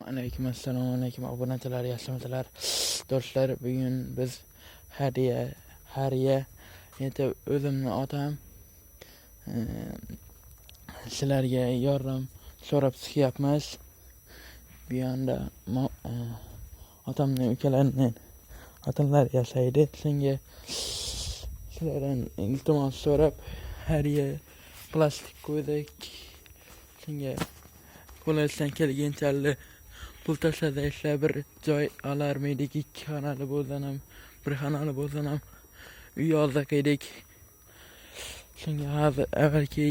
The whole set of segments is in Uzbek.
Aleyküm assalomu alaykum obunachilar, yaxshimisilar do'stlar. Bugun biz hariya yetib o'zimni otam sizlarga yordam so'rab chiqyapmiz. Bu yonda otamni ukalarini xotinlar yashaydi. Shunga sizlardan iltimos so'rab hariya plastik qo'ydik. Shunga qo'lingizdan kelgancha pul tashlada ishlab bir joy olarmiydik. 2 xonali bo'lsa ham, 1 xonali bo'lsa ham uy olsak edik. Shunga hozir avvalgi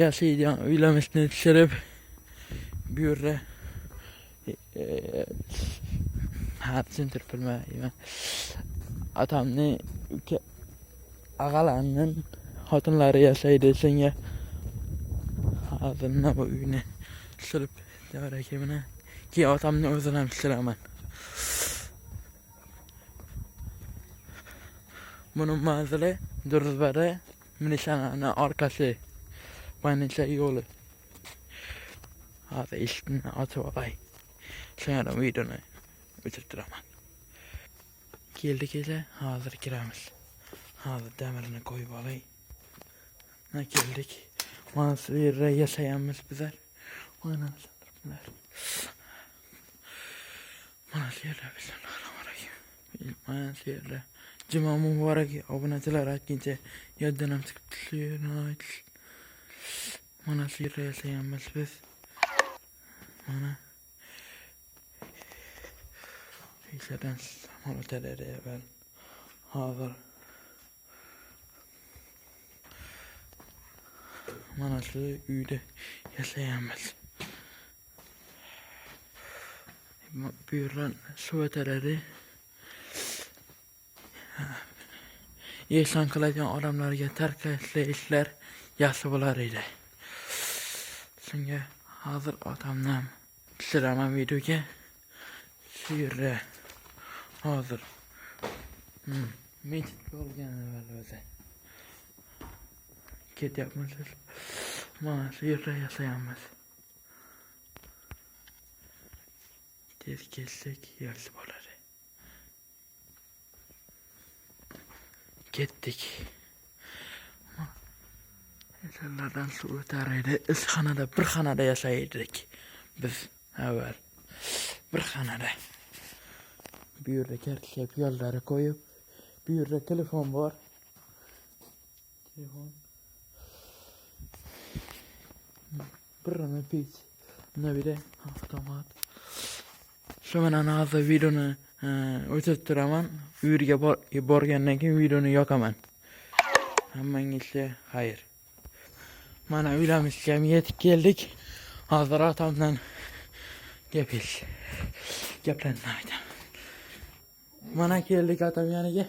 yashaydigan uylarimizni tushirib bu yerda tushuntirib bilmayman. Otamni og'alarining xotinlari yashaydi. Shunga hozir bu uyni tushirib davrakimni keyin otamni o'zini ham tushiraman. Bunun manzili Durzbada Minishani orqasi Manisa yo'li. Hozir eshikni ochib olay. So'ngra videoni o'chirtiraman. Keldik esa hozir kiramiz. Hozir damirni qo'yib olay. Keldik. Mana shu yerda yashayapmiz bizlar. Mana shu yerda bismillahirrohmanirrohim. Mana shu yerda Juma muborak obunachilar aytgancha yoddan ham chiqibdi. Mana shu yerda yashayapmiz biz. Mana Heysadan samolyotlarda evvel hozir mana shu uyda yashayapmiz. Bu yerdan suv o'tadi. Ehson qiladigan odamlarga tarqatishlar ishlar yaxshi bo'lar edi. Shunga hozir otamdan tushiraman videoga. Shu yerda hozir metit bo'lgan o'zi. Ketyapmiz. Mana shu yerda yashayapmiz. Tez kelsak yaxshi bo'ladi. Ketdik. Insanlardan suv o'tar edi. Isxonada, bir xonada yashaydik biz avval. Bir xonada. Bu yerda kartoshka piyollari qo'yib, bu yerda telefon bor. Telefon. Birini pech. Nabire avtomat. Shu bilan hozir videoni o'chirtiraman. U yerga borgandan keyin videoni yoqaman. Hammangizga xayr. Mana uylarimizga yetib keldik. Hozir otamdan gaplarni aytaman. Mana keldik otam yoniga.